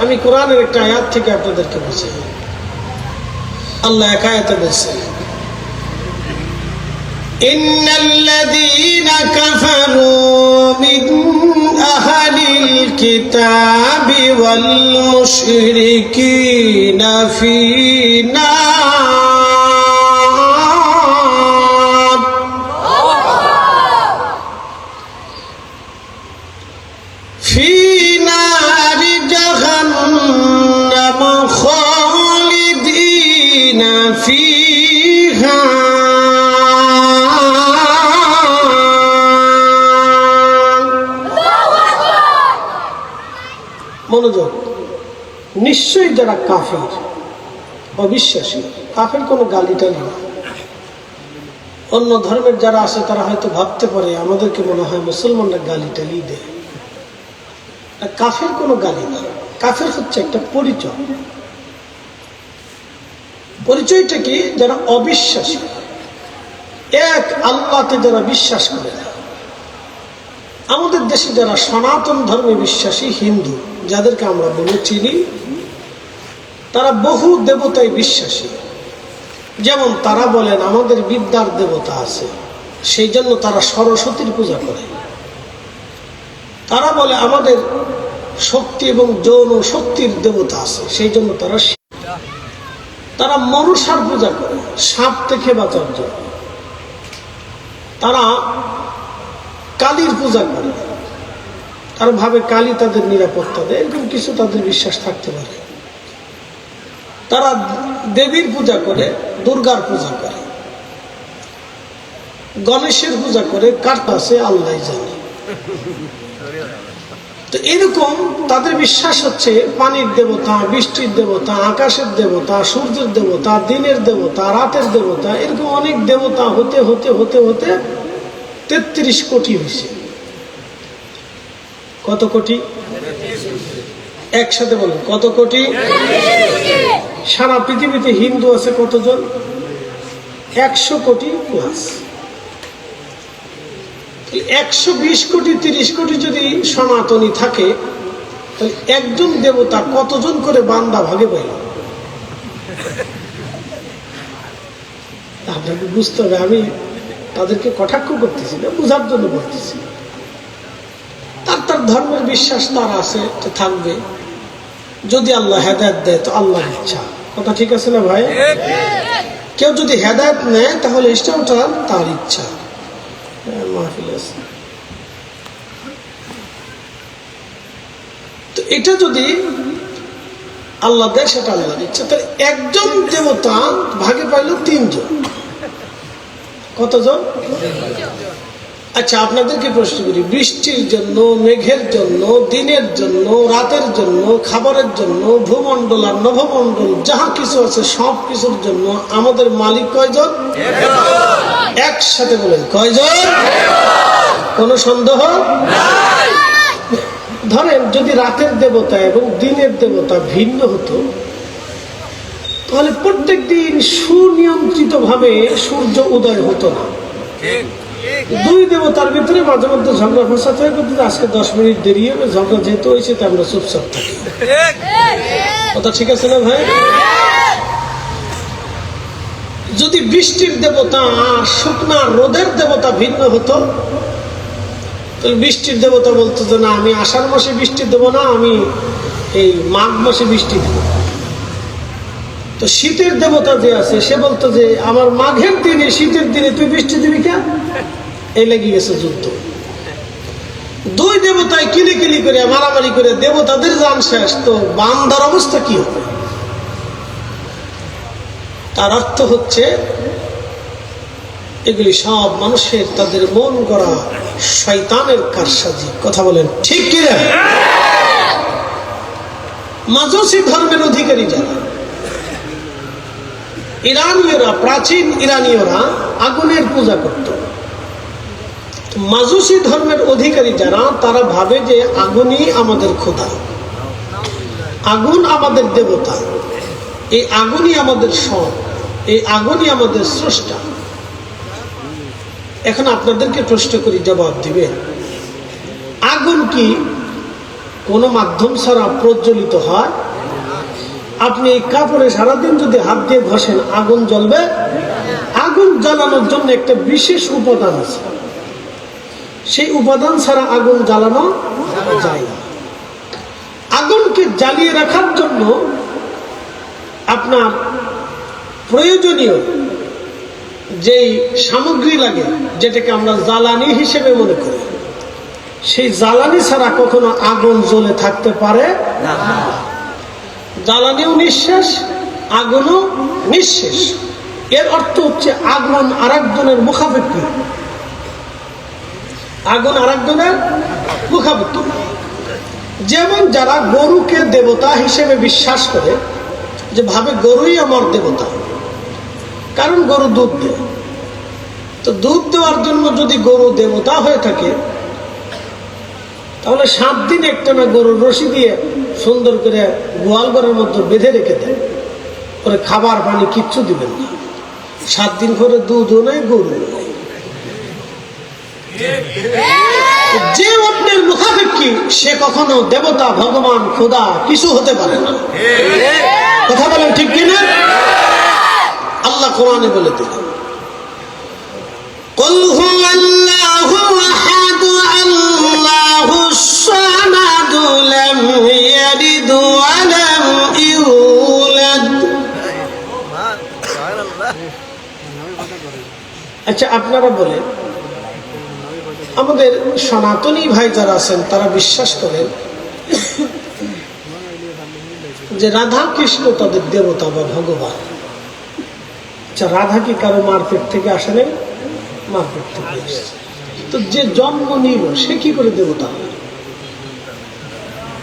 আমি কোরআনের একটা আয়াত থেকে আপনাদেরকে বুঝাই। আল্লাহ এক আয়াতে বলছেন, ইন্নাল্লাযীনা কাফারু মিন আহলিল কিতাবি ওয়াল মুশরিকিনা ফী নার ফী নারি জাহান্নাম খালিদিনা ফীহা মনোযোগ। নিশ্চয়ই যারা কাফের অবিশ্বাসী, কাফের কোনো গালিটালি না। অন্য ধর্মের যারা আছে তারা হয়তো ভাবতে পারে আমাদেরকে মনে হয় মুসলমানরা গালিটালি দেয়। কাফের কোনো গালি না, কাফের হচ্ছে একটা পরিচয়। পরিচয়টা কি? যারা অবিশ্বাসী, এক আল্লাহকে যারা বিশ্বাস করে না। আমাদের দেশে যারা সনাতন ধর্মে বিশ্বাসী হিন্দু, যাদেরকে আমরা বলে চিনি, তারা বহু দেবতায় বিশ্বাসী। যেমন তারা বলেন আমাদের বিদ্যার দেবতা আছে, সেই জন্য তারা সরস্বতীর পূজা করে। তারা বলে আমাদের শক্তি এবং যৌন শক্তির দেবতা আছে, সেই জন্য তারা মনসার পূজা করে সাপ থেকে বাঁচার জন্য। তারা কালীর পূজা করে, তারা ভাবে কালী তাদের নিরাপত্তা দেয়, এরকম কিছু তাদের বিশ্বাস থাকতে পারে। তারা দেবীর পূজা করে, দুর্গার পূজা করে, গণেশের পূজা করে, কার কাছে আল্লাহ জানে। তো এরকম তাদের বিশ্বাস হচ্ছে পানির দেবতা, বৃষ্টির দেবতা, আকাশের দেবতা, সূর্যের দেবতা, দিনের দেবতা, রাতের দেবতা, এরকম অনেক দেবতা হতে হতে হতে হতে 33 কোটি হয়েছে। কত কোটি? একসাথে বলেন, কত কোটি? সারা পৃথিবীতে হিন্দু আছে কতজন? 100 কোটি প্লাস। 120 কোটি 30 কোটি যদি সনাতনী থাকে, তাহলে একজন দেবতা কতজন করে বান্দা ভাগে পাইল? আপনাকে বুঝতে হবে, আমি তাদেরকে কটাক্ষ করতেছি না, বোঝার জন্য বলতেছি। তার ধর্মের বিশ্বাস তার আছে, তো থাকবে। যদি আল্লাহ হেদায়েত দেয় তো আল্লাহর ইচ্ছা। কথা ঠিক আছে না ভাই? কেউ যদি হেদায়েত নেয় তাহলে ইসলামটা তার ইচ্ছা। তো এটা যদি আল্লাহ দেয় সেটা আল্লাহর ইচ্ছা। তাহলে একজন দেবতা ভাগে পাইল 3 জন। কতজন? আচ্ছা, আপনাদেরকে প্রশ্ন করি, বৃষ্টির জন্য, মেঘের জন্য, দিনের জন্য, রাতের জন্য, খাবারের জন্য, ভূমণ্ডল আর নভমণ্ডল যাহা কিছু আছে সব কিছুর জন্য আমাদের মালিক কয়জন? একসাথে বলেন, কয়জন? কোনো সন্দেহ নাই। ধরেন যদি রাতের দেবতা এবং দিনের দেবতা ভিন্ন হতো, তাহলে প্রত্যেক দিন সুনিয়ন্ত্রিত ভাবে সূর্য উদয় হতো না। দুই দেবতার ভিতরে মাঝে মধ্যে ঝগড়া ফসাদ হয়ে, কিন্তু আজকে 10 মিনিট দেরি হবে, ঝগড়া যেহেতু হয়েছে তা আমরা চুপচাপ থাকি। কথা ঠিক আছে না ভাই? যদি বৃষ্টির দেবতা আর শুকনা রোদের দেবতা ভিন্ন হতো, তাহলে বৃষ্টির দেবতা বলতো যে না, আমি আষাঢ় মাসে বৃষ্টি দেবো না, আমি এই মাঘ মাসে বৃষ্টি দেব। তো শীতের দেবতা যে আছে সে বলতো যে আমার মাঘের দিনে, শীতের দিনে তুই বৃষ্টি দিবি কেন? এই লেগে গেছে যুদ্ধ। দুই দেবতায় কিলিকিলি করে মারামারি করে দেবতাদের জান শেষ, তো বান্দার অবস্থা কি হবে? তার অর্থ হচ্ছে এগুলি সব মানুষের তাদের মন গড়া শয়তানের কারসাজি। কথা বলেন ঠিক কিনা? মাজুসি ধর্মের অধিকারী যারা, ইরানীয়রা, প্রাচীন ইরানীয়রা আগুনের পূজা করত। মাজুসি ধর্মের অধিকারী যারা, তারা ভাবে যে আগুনই আমাদের খোদা, আগুন আমাদের দেবতা, এই আগুনই আমাদের সব, এই আগুনই আমাদের স্রষ্টা। এখন আপনাদেরকে প্রশ্ন করি, জবাব দিবেন। আগুন কি কোনো মাধ্যম ছাড়া প্রজ্বলিত হয়। আপনি এই কাপড়ে সারাদিন যদি হাত দিয়ে ঘষেন আগুন জ্বলবে? আগুন জ্বালানোর জন্য একটা বিশেষ উপাদান আছে, সেই উপাদান ছাড়া আগুন জ্বালানো যায় না। আগুনকে জ্বালিয়ে রাখার জন্য আপনার প্রয়োজনীয় যেই সামগ্রী লাগে, যেটাকে আমরা জ্বালানি হিসেবে মনে করি, সেই জ্বালানি ছাড়া কখনো আগুন জ্বলে থাকতে পারে না। জ্বালানিও নিঃশেষ, আগুনও নিঃশেষ। এর অর্থ হচ্ছে আগুন আরেকজনের মুখাপেক্ষী, আগুন আরেকজনের মুখাপেক্ষী। যেমন যারা গরুকে দেবতা হিসেবে বিশ্বাস করে, যে ভাবে গরুই আমার দেবতা, কারণ গরু দুধ দেয়। তো দুধ দেওয়ার জন্য যদি গরু দেবতা হয়ে থাকে, তাহলে 7 দিন একটানা গরুর রশি দিয়ে সুন্দর করে গোয়াল ঘরের মধ্যে বেঁধে রেখে দেয়, পরে খাবার পানি কিচ্ছু দিবেন না। 7 দিন পরে দুধও নেই, গরু নেই। যে অন্যের মুখাপেক্ষী সে কখনো দেবতা, ভগবান, খোদা কিছু হতে পারে না। কথা বলেন ঠিক কিনা? আল্লাহ কোরআনে বলে দিলেন, কুল হুয়াল্লাহু আহাদ আল্লাহুস সামাদ লাম ইয়ালিদ ওয়া লাম ইউলাদ। আচ্ছা, আপনারা বলেন, আমাদের সনাতনী ভাই যারা আছেন তারা বিশ্বাস করেন যে রাধা কৃষ্ণ তাদের দেবতা বা ভগবান। আচ্ছা, রাধা কি কারো মারপেট থেকে আসে নাই? মারপেট থেকে আসছে। তো যে জন্ম নিল সে কি করে দেবতা হয়?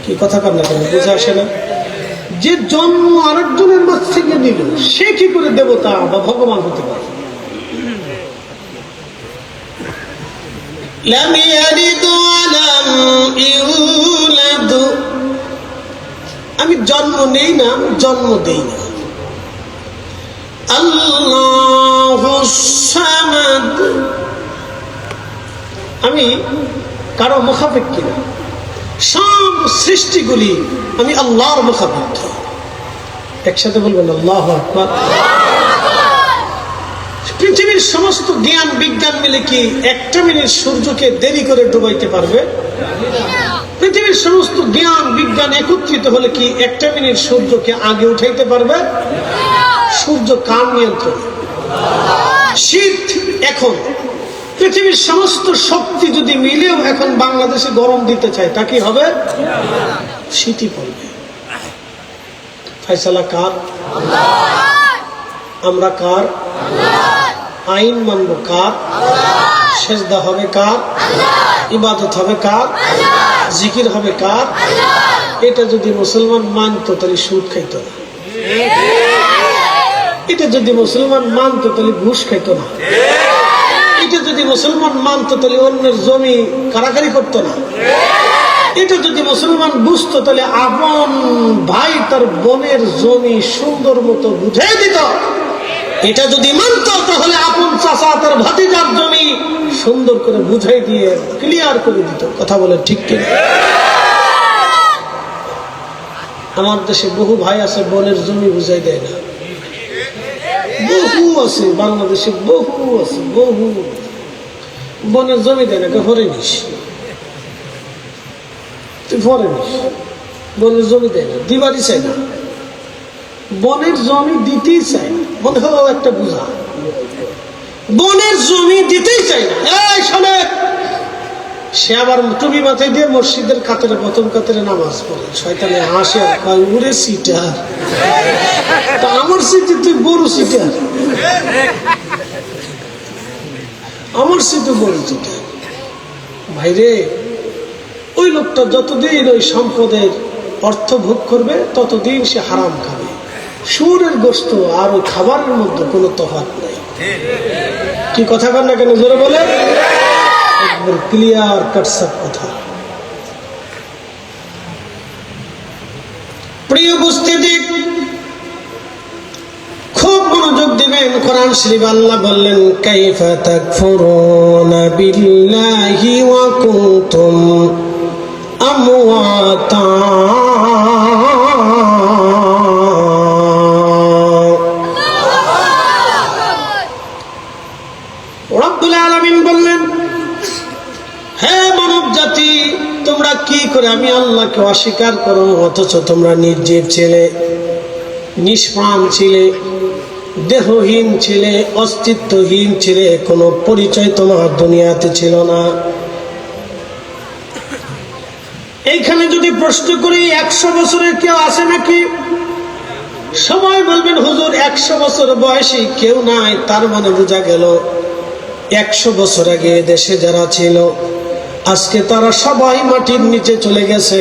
কি কথা কান্না কেন বুঝে আসে না? যে জন্ম আরেকজনের মাঝ থেকে নিল সে কি করে দেবতা বা ভগবান হতে পারে? লাম ইয়ালিদ ওয়া লাম ইউলাদ। আমি জন্ম নেই না, জন্ম দেই না। আল্লাহুস সামাদ, আমি কারো মুখাপেক্ষী না। সব সৃষ্টিগুলি আমি আল্লাহর মুখাপেক্ষী। একসাথে বলবেন আল্লাহু আকবার। পৃথিবীর সমস্ত জ্ঞান বিজ্ঞান মিলে কি 1 মিনিট সূর্যকে দেরি করে ডুবাইতে পারবে? পৃথিবীর সমস্ত জ্ঞান বিজ্ঞান একত্রিত হলে কি 1 মিনিট সূর্যকে আগে উঠাইতে পারবে? সূর্য কার নিয়ন্ত্রণ? শীত এখন পৃথিবীর সমস্ত শক্তি যদি মিলেও এখন বাংলাদেশে গরম দিতে চায়, তা কি হবে? শীতই পড়বে। ফয়সালা কার? আমরা কার? আইন মানব কার? সেজদা হবে কার? ইবাদত হবে কার? জিকির হবে কার? এটা যদি মুসলমান মানতো তাহলে সুদ খাইত না। এটা যদি মুসলমান মানতো তাহলে ঘুষ খাইত না। এটা যদি মুসলমান মানতো তাহলে অন্যের জমি কারাকারি করতো না। এটা যদি মুসলমান বুঝতো তাহলে আপন ভাই তার বোনের জমি সুন্দর মতো বুঝে দিত। এটা যদি মানতো তাহলে আপন চাচা তার ভাতিজার জমি সুন্দর করে বুঝাই দিয়ে ক্লিয়ার করে দিত। কথা বলে ঠিক কিনা? আমার দেশে বহু ভাই আছে বোনের জমি বুঝাই দেয় না। বহু আছে বাংলাদেশে, বহু আছে, বহু বোনের জমি দেয় না। ভরে নিস, তুই ভরে নিস। বোনের জমি দেয় না, দিবারই চাই না। বনের জমি দিতেই চাই না, মনে হলো একটা বুঝা। বনের জমি দিতেই চাই না। এই শোনে, সে আবার টুপি মাথায় দিয়ে মসজিদের কাতারে প্রথম কাতারে নামাজ পড়ে। শয়তানে হাসে আর কয়, উড়ে সিটার। তা আমার সিটে তুই বড় সিটার, আমার সিটে বড় সিটার। ভাইরে, ওই লোকটা যতদিন ওই সম্পদের অর্থ ভোগ করবে ততদিন সে হারাম খাবে। শুয়োরের গোশত আর ওই খাবারের মধ্যে কোনো তফাৎ নাই। কি কথা কর না কেন জোরে বলে? একবার ক্লিয়ার কাটসাপ কথা। প্রিয় উপস্থিতি, খুব মনোযোগ দিবেন। কোরআন শরীফ আল্লাহ বললেন, কাইফা তাকফুরুনা বিল্লাহি ওয়া কুনতুম আমওয়াতা। রব্বুল আলামিন বললেন, হে মানব জাতি, তোমরা কি করে আমি আল্লাহকে অস্বীকার করো, অথচ তোমরা নির্জীব ছিলে, নিষ্প্রাণ ছিলে, দেহহীন ছিলে, অস্তিত্বহীন ছিলে, কোনো পরিচয় তোমার দুনিয়াতে ছিল না। এইখানে যদি প্রশ্ন করি 100 বছরের কেউ আছে নাকি? সবাই বলবেন হুজুর 100 বছর বয়সী কেউ নাই। তার মানে বোঝা গেল 100 বছর আগে দেশে যারা ছিল আজকে তারা সবাই মাটির নিচে চলে গেছে।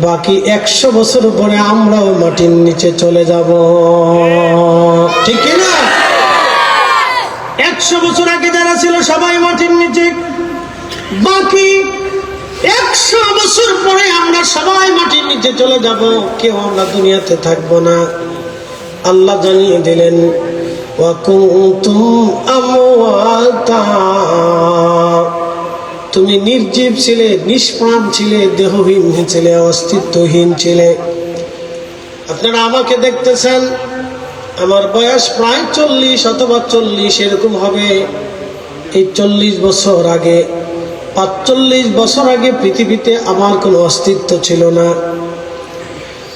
বাকি 100 বছর পরে আমরাও মাটির নিচে চলে যাব, ঠিক না? 100 বছর আগে যারা ছিল সবাই মাটির নিচে, বাকি 100 বছর পরে আমরা সবাই মাটির নিচে চলে যাব, কেউ আমরা দুনিয়াতে থাকবো না। আল্লাহ জানিয়ে দিলেন, ওয়া কুনতুম আমওয়াতা, তুমি নির্জীব ছিলে, নিষ্প্রাণ ছিলে, দেহহীন ছিলে, অস্তিত্বহীন ছিলে। আপনারা আমাকে দেখতেছেন, আমার বয়স প্রায় 40 অথবা 40 এরকম হবে। এই 40 বছর আগে, 45 বছর আগে পৃথিবীতে আমার কোনো অস্তিত্ব ছিল না।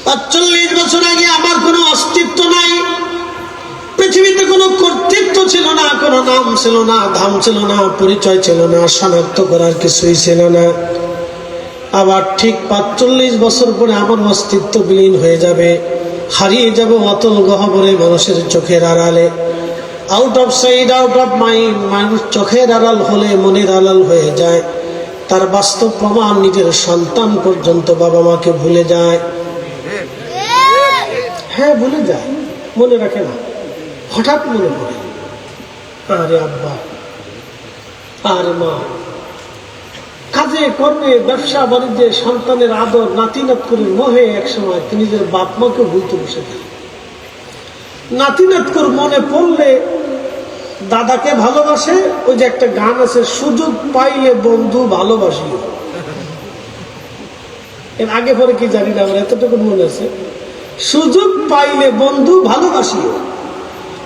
45 বছর আগে আমার কোনো অস্তিত্ব নাই। পৃথিবীতে কোনো কর্তৃত্ব ছিল না, কোনো নাম ছিল না, ধাম ছিল না, পরিচয় ছিল না, শনাক্ত করার কিছুই ছিল না। আবার ঠিক 45 বছর পরে আমার অস্তিত্ব বিলীন হয়ে যাবে, হারিয়ে যাব অতল গহ্বরে মানুষের চোখের আড়ালে। Out of side, out of mind. মানুষ চোখের আড়াল হলে মনের আড়াল হয়ে যায়। তার বাস্তব প্রমাণ নিজের সন্তান পর্যন্ত বাবা মাকে ভুলে যায়। হ্যাঁ, ভুলে যায়, মনে রাখে না। হঠাৎ মনে পড়ে, আরে আব্বা, আরে মা। কাজে কর্মে, ব্যবসা বাণিজ্যে, সন্তানের আদর, নাতি নাতকুরের মোহে একসময় তিনি নিজের বাপ মাকে ভুলতে বসে থাকেন। নাতি নাতকুর মনে পড়লে দাদাকে ভালোবাসে। ওই যে একটা গান আছে, সুযোগ পাইলে বন্ধু ভালোবাসিও। এর আগে পরে কি জানি না, আমার এতটুকু মনে আছে, সুযোগ পাইলে বন্ধু ভালোবাসিও।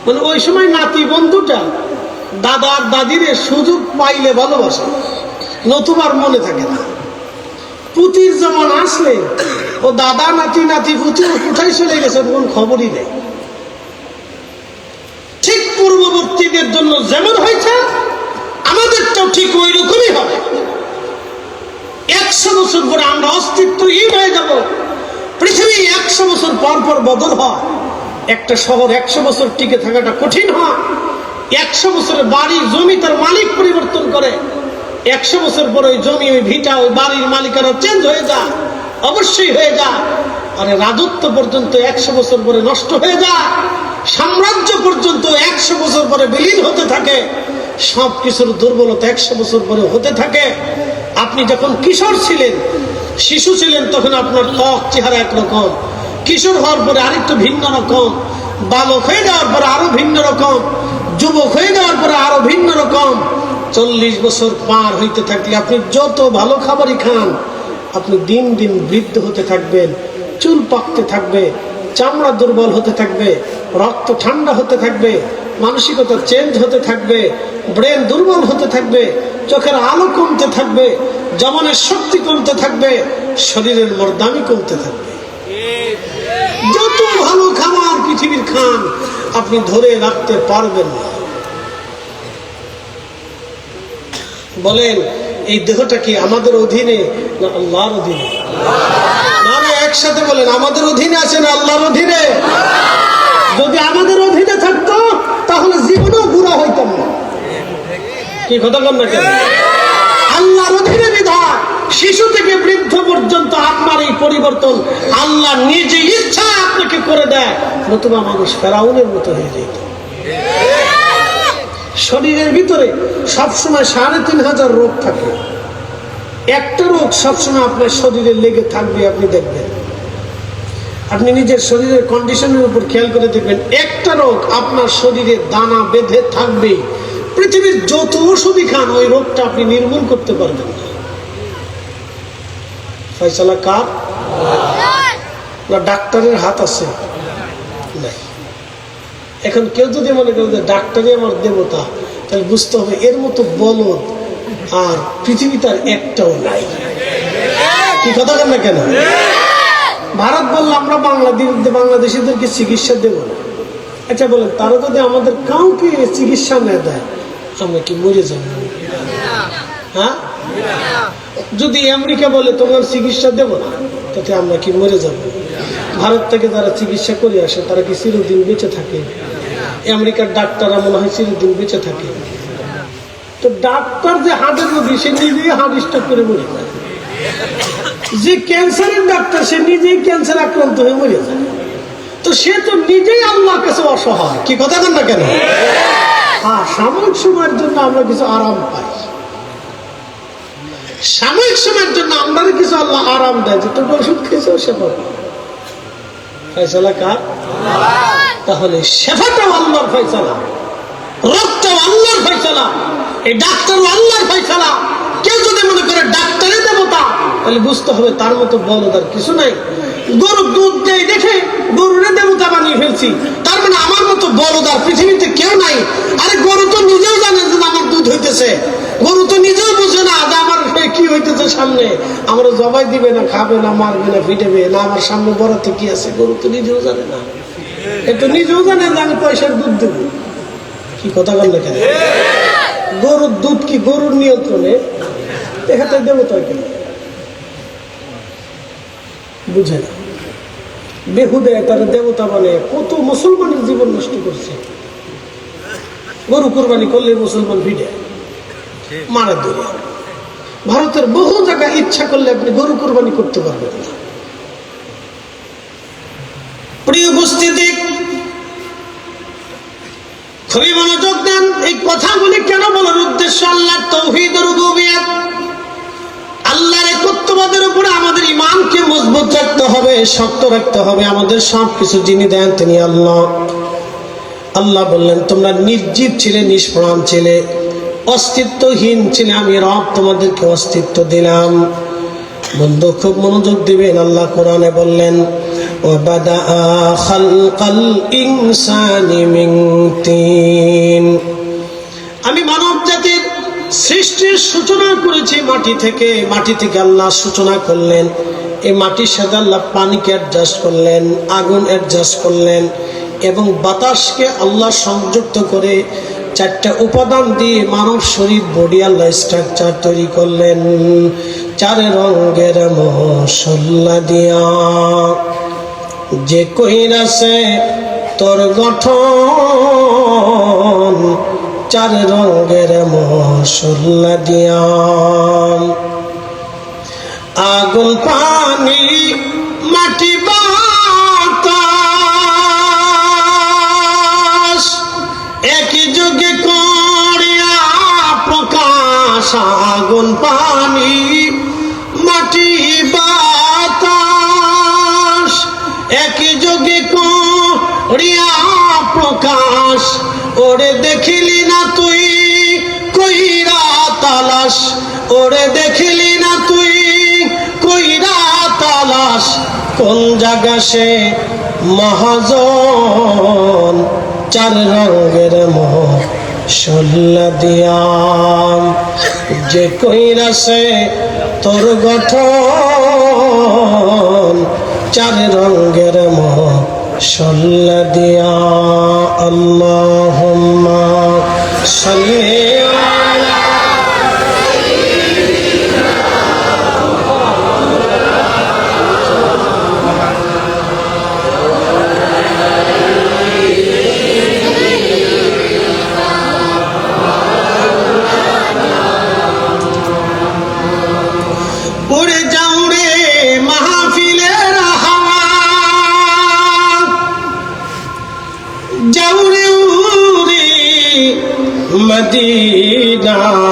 মানে ওই সময় নাতি বন্ধুটা দাদার দাদিরে সুযোগ পাইলে ভালোবাসে, নতুবার মনে থাকে না। পুতির যেমন আসলে ও দাদা নাতি, নাতি পুতি কোথায় চলে গেছে কোন খবরই নেই। ঠিক পূর্ববর্তীদের জন্য যেমন হয়েছে আমাদেরটাও ঠিক ওই রকমই হবে। 100 বছর পরে আমরা অস্তিত্বহীন হয়ে যাব। পৃথিবী 100 বছর পর পর বদল হয়। একটা শহর 100 বছর টিকে থাকাটা কঠিন হয়। 100 বছরের বাড়ি জমি তার মালিক পরিবর্তন করে। 100 বছর পরে ওই জমি, ওই ভিটা, ওই বাড়ির মালিকারা চেঞ্জ হয়ে যায়, অবশ্যই হয়ে যায়। আরে রাজত্ব পর্যন্ত 100 বছর পরে নষ্ট হয়ে যায়। সাম্রাজ্য পর্যন্ত 100 বছর পরে বিলীন হতে থাকে। সবকিছুর দুর্বলতা 100 বছর পরে হতে থাকে। আপনি যখন কিশোর ছিলেন, শিশু ছিলেন, তখন আপনার ত্বক চেহারা একরকম, কিশোর হওয়ার পরে আরেকটু ভিন্ন রকম, বালক হয়ে যাওয়ার পরে আরো ভিন্ন রকম, যুবক হয়ে যাওয়ার পরে আরো ভিন্ন রকম। 40 বছর পার হইতে থাকলে আপনি যত ভালো খাবারই খান, আপনি দিন দিন বৃদ্ধ হতে থাকবেন, চুল পাকতে থাকবে, চামড়া দুর্বল হতে থাকবে, রক্ত ঠান্ডা হতে থাকবে, মানসিকতা চেঞ্জ হতে থাকবে, ব্রেন দুর্বল হতে থাকবে, চোখের আলো কমতে থাকবে, জবানের শক্তি কমতে থাকবে, শরীরের মর্দামি কমতে থাকবে। যত ভালো খাবার পৃথিবীর খান, আপনি ধরে রাখতে পারবেন না। বলেন, এই দেহটা কি আমাদের অধীনে না আল্লাহর অধীনে? না, একসাথে বলেন, আমাদের অধীনে আছে না আল্লাহর অধীনে? যদি আমাদের অধীনে থাকতো তাহলে জীবনও বুড়া হইতাম না। কি কথা বল না কেন? আল্লাহর অধীনে বিধান, শিশু থেকে বৃদ্ধ পর্যন্ত আপনার এই পরিবর্তন আল্লাহ নিজে ইচ্ছা আপনাকে করে দেয়, নতুবা মানুষ ফেরাউনের মতো হয়ে যেত। শরীরের ভিতরে সবসময় 3500 রোগ থাকে। একটা রোগ সবসময় আপনার শরীরে লেগে থাকবে। আপনি দেখবেন, আপনি নিজের শরীরের কন্ডিশনের উপর খেয়াল করে দেখবেন, একটা রোগ আপনার শরীরে দানা বেঁধে থাকবে। পৃথিবীর যত ওষুধই খান, ওই রোগটা আপনি নির্মূল করতে পারবেন না। ফয়সালা কার? না ডাক্তারের হাত আছে? নাই। এখন কেউ যদি মনে করে যে ডাক্তারই আমার দেবতা, তাহলে বুঝতে হবে এর মতো বলদ আর পৃথিবীতে আর একটাও নাই। কি কথা বল না কেন? ভারত বললো আমরা বাংলাদেশিদেরকে চিকিৎসা দেব না। আচ্ছা বলেন, তারা যদি আমাদের কাউকে চিকিৎসা না দেয়, আমরা কি মরে যাব? হ্যাঁ, যদি আমেরিকা বলে তোমার চিকিৎসা দেব না, তাতে আমরা কি মরে যাব? ভারত থেকে যারা চিকিৎসা করে আসে তারা কি চিরদিন বেঁচে থাকে? আমেরিকার ডাক্তাররা মনে হয় চিরদিন বেঁচে থাকে। তো ডাক্তার যে হার্টের রোগী, সে নিজেই হার্ট স্ট্রোক করে মরে যায়। যে ক্যান্সারের ডাক্তার, সে নিজেই ক্যান্সার আক্রান্ত হয়ে মরে যায়। তো সে তো নিজেই আল্লাহর কাছে অসহায়। কি কথা বল না কেন? হ্যাঁ, সাময়িক সময়ের জন্য আমরা কিছু আরাম পাই, সাময়িক সময়ের জন্য আমরা কিছু আল্লাহ আরাম দেয় যে তুমি ওষুধ খেয়েছো, সেবা ফয়সালা কার? তাহলে সেবাটাও আল্লাহর ফয়সালা, রোগটাও আল্লাহর ফয়সালা, এই ডাক্তারও আল্লাহর ফয়সালা। কেউ যদি মনে করে ডাক্তারের দেবতা, তাহলে বুঝতে হবে তার মতো বলদার কিছু নাই। গরু দুধ দেয় দেখে গরুরে দেবতা বানিয়ে ফেলছি, তার মানে আমার মতো বলদার পৃথিবীতে কেউ নাই। আরে গরু তো নিজেও জানে যে আমার দুধ হইতেছে, গরু তো নিজেও বুঝে না যে আমার কি হইতেছে সামনে, আমার জবাই দিবে না, খাবে না, মারবে না, ফিটেবে না, আমার সামনে বড়তে কি আছে, গরু তো নিজেও জানে না। এ তো নিজেও জানে যে আমি পয়সার দুধ দেবো। কি কথা বল না কেন? গরুর দুধ কি গরুর নিয়ন্ত্রণে? এখানে দেবতা কেন বুঝে না, বেহুদে তারা দেবতা মানে কত মুসলমানের জীবন নষ্ট করছে। গরু কোরবানি করলে মুসলমান ভিড়ে মারা ধরে। ভারতের বহু জায়গায় ইচ্ছা করলে আপনি গরু কোরবানি করতে পারবেন না। প্রিয় উপস্থিতি, খুবই মনোযোগ দেন। এই কথাগুলি কেন বলার উদ্দেশ্য? আল্লাহর তাওহীদ ও রুবুবিয়্যাত, আল্লাহর একত্ববাদের উপরে আমাদের ঈমানকে মজবুত রাখতে হবে, শক্ত রাখতে হবে। আমাদের সবকিছু যিনি দেন তিনি আল্লাহ। আল্লাহ বললেন তোমরা নির্জীব ছিলে, নিষ্প্রাণ ছিলে, অস্তিত্বহীন ছিলে, আমি রব তোমাদেরকে অস্তিত্ব দিলাম। বন্ধু খুব মনোযোগ দিবেন। আল্লাহ কোরআনে বললেন ওয়াবাদাআ খালকাল ইনসানি মিন তিন, আমি মানব জাতির সৃষ্টির সূচনা করেছি মাটি থেকে। মাটি থেকে আল্লাহ সূচনা করলেন। এই মাটির সাথে আল্লাহ পানিকে অ্যাডজাস্ট করলেন, আগুন অ্যাডজাস্ট করলেন, এবং বাতাসকে আল্লাহ সংযুক্ত করে চারটা উপাদান দিয়ে মানব শরীর, বডি আল্লাহ স্ট্রাকচার তৈরি করলেন। চার রঙের মশলা দিয়া যে কইরাছে তোর গঠন, চার রঙের মশলা দিয়া। আগুন, পানি, মাটি, বাতাস একই যুগে করিয়া প্রকাশ। আগুন, পানি, মাটি, বাতাস একই যুগে করিয়া প্রকাশ। ওরে দেখিলি না তুই কইরা তালাশ, ওরে দেখিলি না তুই কইরা তালাশ, কোন জায়গা সে মহাজন, চার রঙের মশলা দিয়া যে কইরাছে তোর গঠন, চার রঙের মশলা দিয়া। আল্লাহুম্মা সাল্লি আলা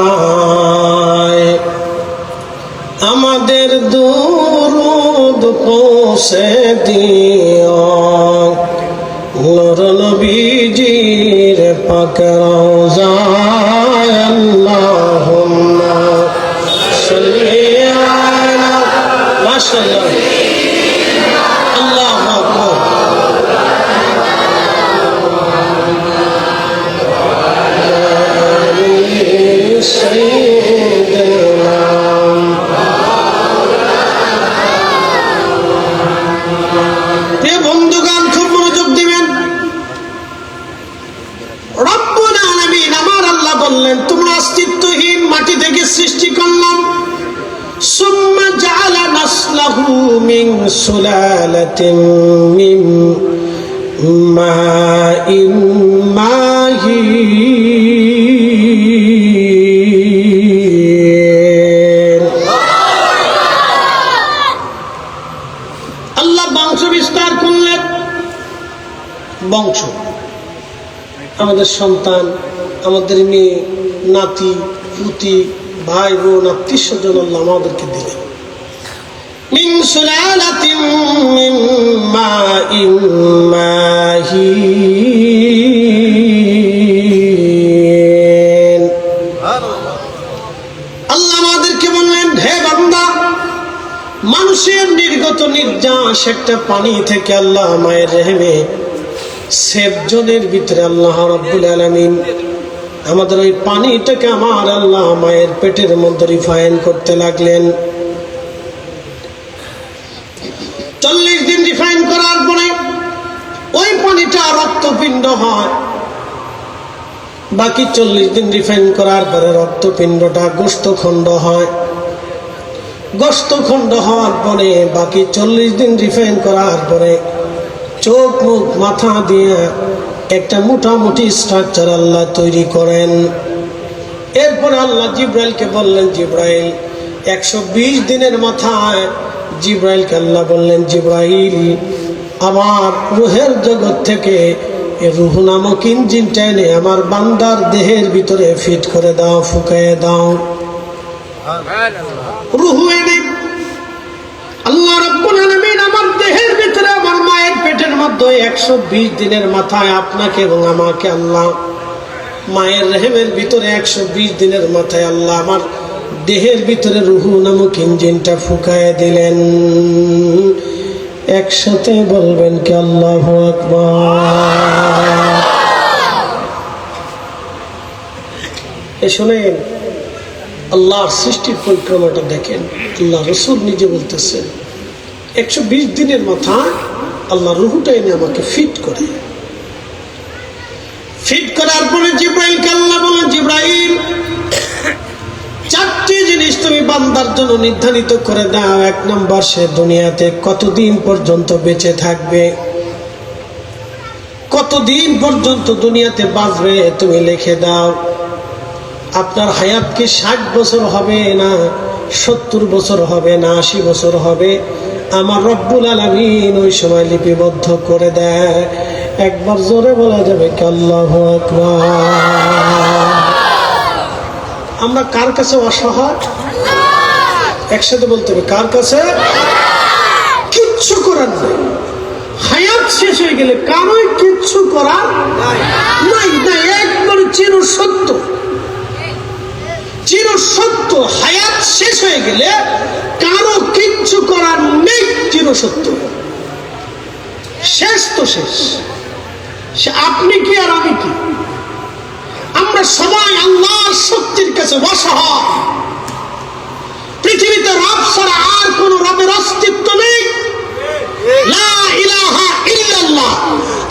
মদিনায়, আমাদের দুরূদ পৌঁছে দিও নূর নবীজির পাক রওজায়। আল্লাহুম্মা সাল্লি আলা মাশাআল্লাহ, আল্লাহু আকবার। বন্ধুগণ, খুব মনোযোগ দিবেন। রব্বুল আলামিন আমার আল্লাহ বললেন, তোমরা অস্তিত্বহীন মাটি থেকে সৃষ্টি করলাম। সুম্মা জাআলা নাসলাহু মিন সুলালাতিন মিন মাইন মাহিন। আল্লাহ বংশ বিস্তার করলেন। বংশ, আমাদের সন্তান, আমাদের মেয়ে, নাতি, পুতি, ভাই বোন, আত্মীয় স্বজন আল্লাহ আমাদেরকে দিলেন। মিন সুলালাতিন মিন মাইন মাহিন। আল্লাহ আমাদেরকে বললেন, হে বান্দা, মানুষের নির্গত নির্যাস একটা পানি থেকে আল্লাহ মায়ের রেহেমে সেবজনের ভিতরে আল্লাহ রাব্বুল আলামিন আমাদের ওই পানিটাকে আমার আল্লাহ মায়ের পেটের মধ্যে রিফাইন করতে লাগলেন। 40 দিন রিফাইন করার পরে ওই পানিটা রক্তপিণ্ড হয়। বাকি 40 দিন রিফাইন করার পরে রক্তপিণ্ডটা গোশতখণ্ড হয়। গোশতখণ্ড হওয়ার পরে বাকি 40 দিন রিফাইন করার পরে চোখ মুখ মাথা দিয়ে একটা মোটামুটি স্ট্রাকচার আল্লাহ তৈরি করেন। এরপরে আল্লাহ জিব্রাইলকে বললেন, জিব্রাইল 120 দিনের মাথায় জিব্রাইলকে আল্লাহ বললেন, জিব্রাইল আমার রুহের জগৎ থেকে রুহ নামক ইঞ্জিনটা এনে আমার বান্দার দেহের ভিতরে ফিট করে দাও, ফুঁকিয়ে দাও। রুহ এনে আল্লাহ রাব্বুল আলামিন আমার দেহের ভিতরে আমার মায়ের পেটের মধ্যে 120 দিনের মাথায় আপনাকে এবং আমাকে আল্লাহ মায়ের রেহেমের ভিতরে 120 দিনের মাথায় আল্লাহ আমার দেহের ভিতরে রুহ নামক ইঞ্জিনটা ফুঁকায় দিলেন। একসাথে বলবেন কি আল্লাহু আকবার। শুনেন, আল্লাহর সৃষ্টির পরিক্রমাটা দেখেন। আল্লাহ রাসূল নিজে বলতেছেন, 120 দিনের মাথায় আল্লাহ রুহুটা এনে আমাকে ফিট করে। ফিট করার পরে জিব্রাইলকে আল্লাহ বলেন, জিব্রাইল 4টি জিনিস তুমি বান্দার জন্য নির্ধারিত করে দাও। 1 নম্বর, সে দুনিয়াতে কতদিন পর্যন্ত বেঁচে থাকবে, কতদিন পর্যন্ত দুনিয়াতে বাঁচবে তুমি লিখে দাও। আপনার হায়াত কি 60 বছর হবে, না 70 বছর হবে, না 80 বছর হবে? আমার রব্বুল আলামিন ওই সময় লিপিবদ্ধ করে দেয়। একবার জোরে বলা যাবে কি আল্লাহু আকবার। আমরা কার কাছে অসহায়? একসাথে বলতে হবে, কার কাছে? কিচ্ছু করার নেই। হায়াত শেষ হয়ে গেলে কারোই কিচ্ছু করার নাই। একবারে চিরসত্য, চিরসত্য। হায়াত শেষ হয়ে গেলে কারো কিচ্ছু করার নেই, চিরসত্য। শেষ তো শেষ। আপনি কি আর আমি কি? আমরা সবাই আল্লাহর শক্তির কাছে অসহায়। পৃথিবীতে রব ছাড়া আর কোন রবের অস্তিত্ব নেই। লা ইলাহা ইল্লাল্লাহ।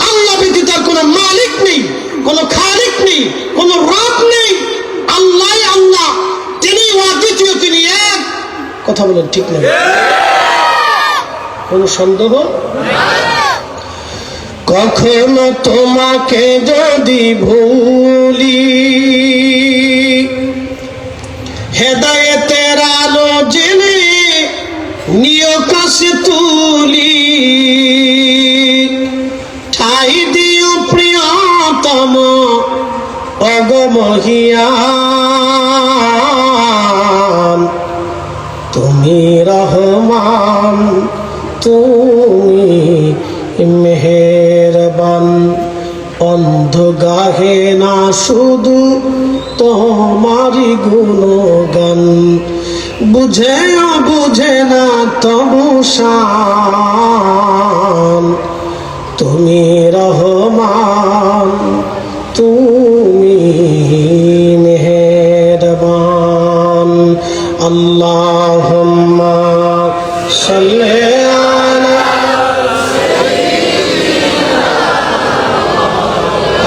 আল্লাহ ব্যতীত আর কোন মালিক নেই, কোন খালিক নেই, কোন রব নেই। আল্লাহ আল্লাহ, তিনি অদ্বিতীয়, তিনি এক। কথা বলেন ঠিক না? কোন সন্দেহ? কখনো তোমাকে যদি ভুলি, হেদায়েতের আলো জেনে নিয় কাছে তুলি। ঠাই দিও প্রিয়তম অগমহিয়ান, তুমি রহমান, তুমি মেহেরবান। অন্ধ গাহে না শুধু তোমারি গুণগান, বুঝেও বুঝে না তবু শান, তুমি রহমান তুমি মেহেরবান। আল্লাহুম্মা সাল্লি আলা।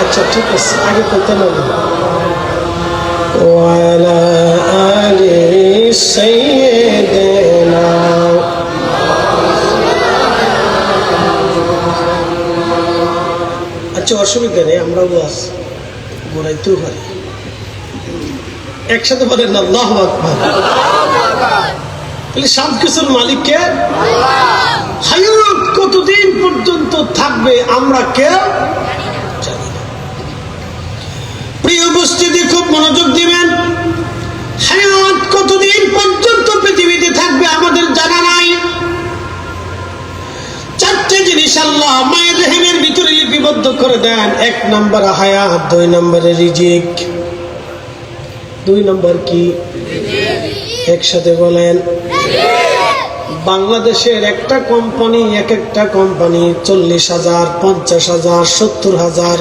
আচ্ছা ঠিক আছে, আগে করতে লাগবে। ওয়ালা আলি সাইয়্যিদিনা। আচ্ছা অসুবিধা নেই, আমরা ওয়াজ বলাইতেও পারি। একসাথে বলেন আল্লাহু আকবার। তাহলে সব কিছুর মালিককে হায়াত কতদিন পর্যন্ত থাকবে আমরা কেউ জানি না। প্রিয় উপস্থিতি, খুব মনোযোগ দিবেন। হায়াত কতদিন পর্যন্ত পৃথিবীতে থাকবে আমাদের জানা নাই। চারটে জিনিস আল্লাহ মায়ের রেহেমের ভিতরে লিপিবদ্ধ করে দেন। 1 নম্বর হায়াত, 2 নম্বরে রিজিক। 2 নম্বর কি? একসাথে বলেন। বাংলাদেশের একটা কোম্পানি, একটা কোম্পানি 40,000, 50,000, 70,000,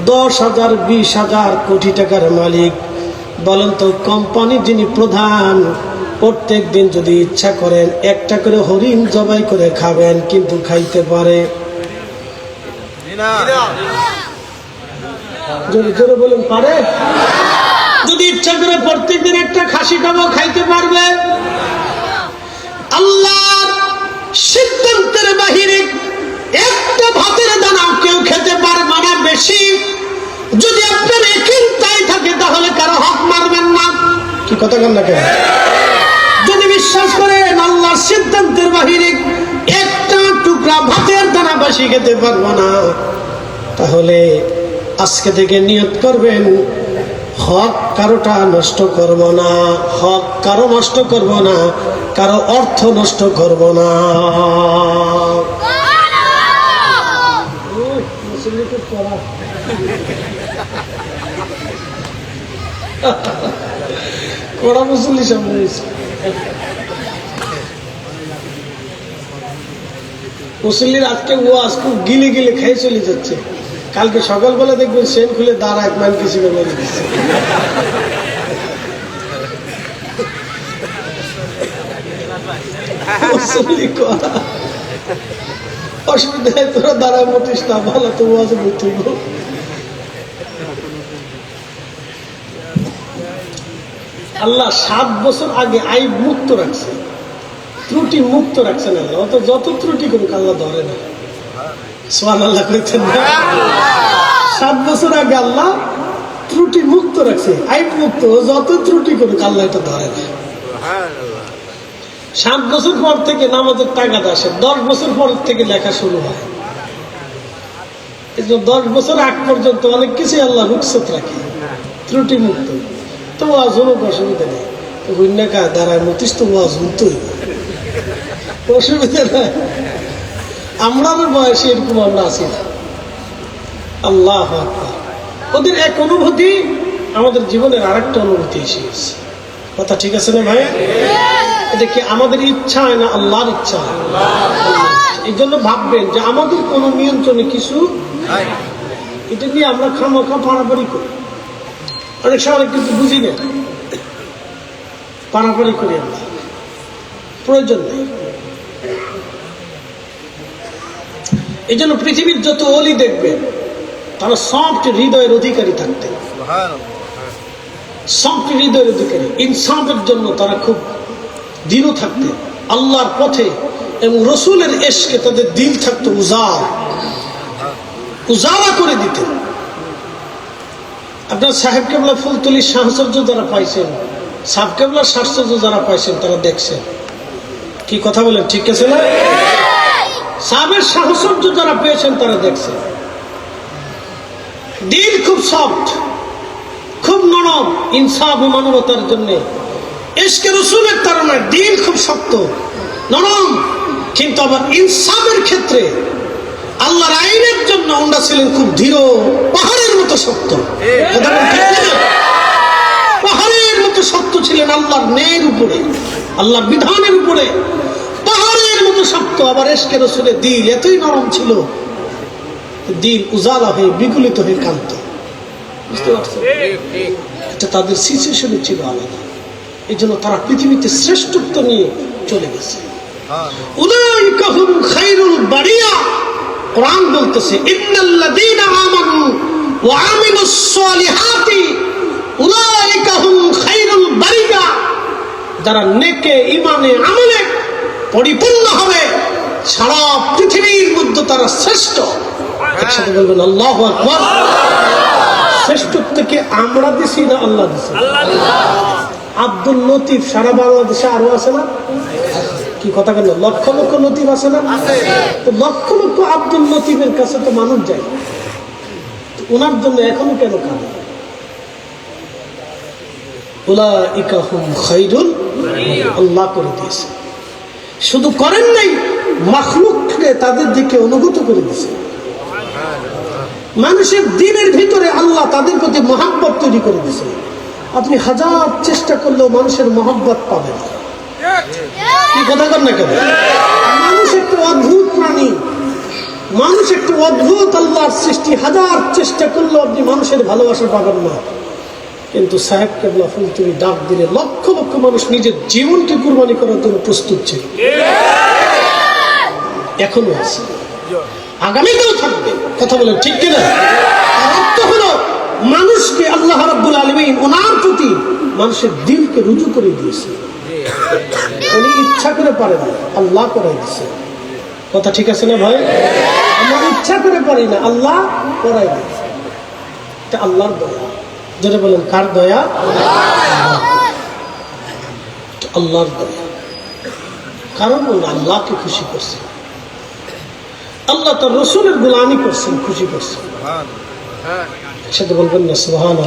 10,000, 20,000 কোটি টাকার মালিক। বলেন তো, কোম্পানি যিনি প্রধান, প্রত্যেক দিন যদি ইচ্ছা করেন একটা করে হরিণ জবাই করে খাবেন, কিন্তু খাইতে পারে? জোরে জোরে বলুন, পারে? যদি ইচ্ছা করে প্রত্যেক দিন একটা খাসি খাবো, খাইতে পারবে? আল্লাহর সিদ্ধান্তের বাহিরে একটা ভাতের দানাও কেউ খেতে পারবে না বেশি। যদি আপনার চিন্তায় থাকে তাহলে কারো হক মারবেন না। কি কথা বলেন না কেন? যদি বিশ্বাস করেন আল্লাহর সিদ্ধান্তের বাহিরে একটা টুকরা ভাতের দানা বেশি খেতে পারবো না, তাহলে আজকে থেকে নিয়ত করবেন হক কারোটা নষ্ট করব না, হক কারো নষ্ট করব না, কারো অর্থ নষ্ট করব না। কড়া মুসল্লি সামনে মুসল্লির আজকে ওয়াজ খুব গিলে গিলে খাই চলে যাচ্ছে। কালকে সকালবেলা দেখবেন সেন খুলে দাঁড়া এক মান কিছু মেরে দিচ্ছে। অসুবিধা হয়, তোরা দাঁড়ায় মতিস না, ভালো তো ওয়াজ বলতে। আল্লাহ 7 বছর আগে আইব মুক্ত রাখছে, ত্রুটি মুক্ত রাখছেন আল্লাহ। অত যত ত্রুটি করুক আল্লাহ ধরে না। সুবহানাল্লাহ কইতেন না? 7 বছর আগে আল্লাহ ত্রুটি মুক্ত রাখছে, আইব মুক্ত। যত ত্রুটি করুক আল্লাহ এটা ধরে না। 7 বছর পর থেকে নামাজের টাকাটা আসে, 10 বছর পর থেকে লেখা শুরু হয়। 10 বছর আগ পর্যন্ত অনেক কিছু আল্লাহ রুখসত রাখে, ত্রুটি মুক্ত। তো ওয়াজ হোক, অসুবিধা নেই। হুইনাকা দাঁড়ায় মতিস তো ওয়াজ হতই, অসুবিধা নাই। আমরা বয়সে এরকম আমরা আছি না। আল্লাহু আকবার। ওদের এক অনুভূতি আমাদের জীবনের আরেকটা অনুভূতি এসে গেছে। কথা ঠিক আছে না ভাই? এটা কি আমাদের ইচ্ছা হয় না আল্লাহর ইচ্ছা? এই জন্য ভাববেন যে আমাদের কোন নিয়ন্ত্রণে কিছু, এটা নিয়ে আমরা খামোখা পারাপারি করি। অনেক সময় কিন্তু বুঝি না, পারাপারি করি আমরা, প্রয়োজন নেই। এই জন্য পৃথিবীর যত অলি দেখবেন তারা সফট হৃদয়ের অধিকারী থাকতেন, সফট হৃদয়ের অধিকারী। ইনসাফের জন্য তারা খুব দৃঢ় থাকতেন আল্লাহর পথে, এবং রসুলের এশকে তাদের দিল থাকতো উজালা করে দিতেন। আপনার সাহেব কেবলা ফুলতলির সাহচর্য যারা পাইছেন, সাহেব কেবলার সাহচর্য যারা পাইছেন তারা দেখছেন। কি কথা বলেন, ঠিক আছে না? সাহেবের সাহচর্য যারা পেয়েছেন তারা দেখছেন। দিল খুব সফট, খুব নরম, ইনসাফ ও মানবতার জন্য। ইশকে রসুলের তাড়নায় দিল খুব শক্ত নরম, কিন্তু আবার ইনসাফের ক্ষেত্রে আল্লাহর আইনের জন্য ওনারা ছিলেন খুব দৃঢ়, পাহাড়ের মতো শক্ত। পাহাড়ের মতো শক্ত ছিলেন আল্লাহর ন্যায়ের উপরে, আল্লাহর বিধানের উপরে, পাহাড়ের মতো শক্ত। আবার এশকে রসুলের দিল এতই নরম ছিল, দিল উজালা হয়ে বিগলিত হয়ে কাঁদত। বুঝতে পারছেন? এটা তাদের সিচুয়েশনে ছিল আলাদা। এই জন্য তারা পৃথিবীতে শ্রেষ্ঠত্ব নিয়ে চলে গেছে। উলাইকা হুম খায়রুল বারিয়া। কোরআন বলতেছে ইন্নাল্লাযীনা আমানু ওয়া আমিলুস সালিহাতি উলাইকা হুম খায়রুল বারিয়া। যারা নেকে ঈমানে আমলে পরিপূর্ণ হবে সারা পৃথিবীর মধ্যে তারা শ্রেষ্ঠ। একসাথে বলবেন আল্লাহু আকবার। শ্রেষ্ঠত্বকে আমরা দিছি না আল্লাহ দিছে? আব্দুল লতিফ সারা বাংলাদেশে আরো আছে না? কি কথা কেন? লক্ষ লক্ষ লতিফ আছে না? তো লক্ষ লক্ষ আব্দুল লতিফের কাছে তো মানুষ যায়, ওনার জন্য এখনো কেন কাঁদে? উলাইকা হুম খায়রুল বারিয়া। আল্লাহ করে দিয়েছে। শুধু করেন নাই, মাখলুককে তাদের দিকে অনুভূত করে দিয়েছে। মানুষের দিনের ভিতরে আল্লাহ তাদের প্রতি মহব্বত তৈরি করে দিয়েছে। আপনি হাজার চেষ্টা করলেও মানুষের মহব্বত পাবেন না। কি কথা কর না কেন? মানুষ একটা অদ্ভুত প্রাণী, মানুষ একটা অদ্ভুত আল্লাহর সৃষ্টি। হাজার চেষ্টা করলেও আপনি মানুষের ভালোবাসা পাবেন না। কিন্তু সাহেব কেবলা ফুলতুরি ডাক দিলে লক্ষ লক্ষ মানুষ নিজের জীবনকে কুরবানি করার জন্য প্রস্তুত ছিল। এখনো আছে, আগামীতেও থাকবে। কথা বলেন ঠিক কিনা? অর্থ হলো মানুষকে আল্লাহ রাব্বুল আলামিন ওনার প্রতি মানুষের দিলকে রুজু করে দিয়েছে। উনি ইচ্ছা করে পারেন না, আল্লাহ করে দিয়েছে। কথা ঠিক আছে না ভাই? আমরা ইচ্ছা করে পারি না, আল্লাহ করাই দিয়েছে। এটা আল্লাহর দয়া। যেটা বলেন কার দয়া? আল্লাহর দয়া। কারণ উনি আল্লাহকে খুশি করছেন, আল্লাহ তার রসুলের গোলামি করছেন, খুশি করছেন। সেটা বলবেন না সুবহানাল্লাহ।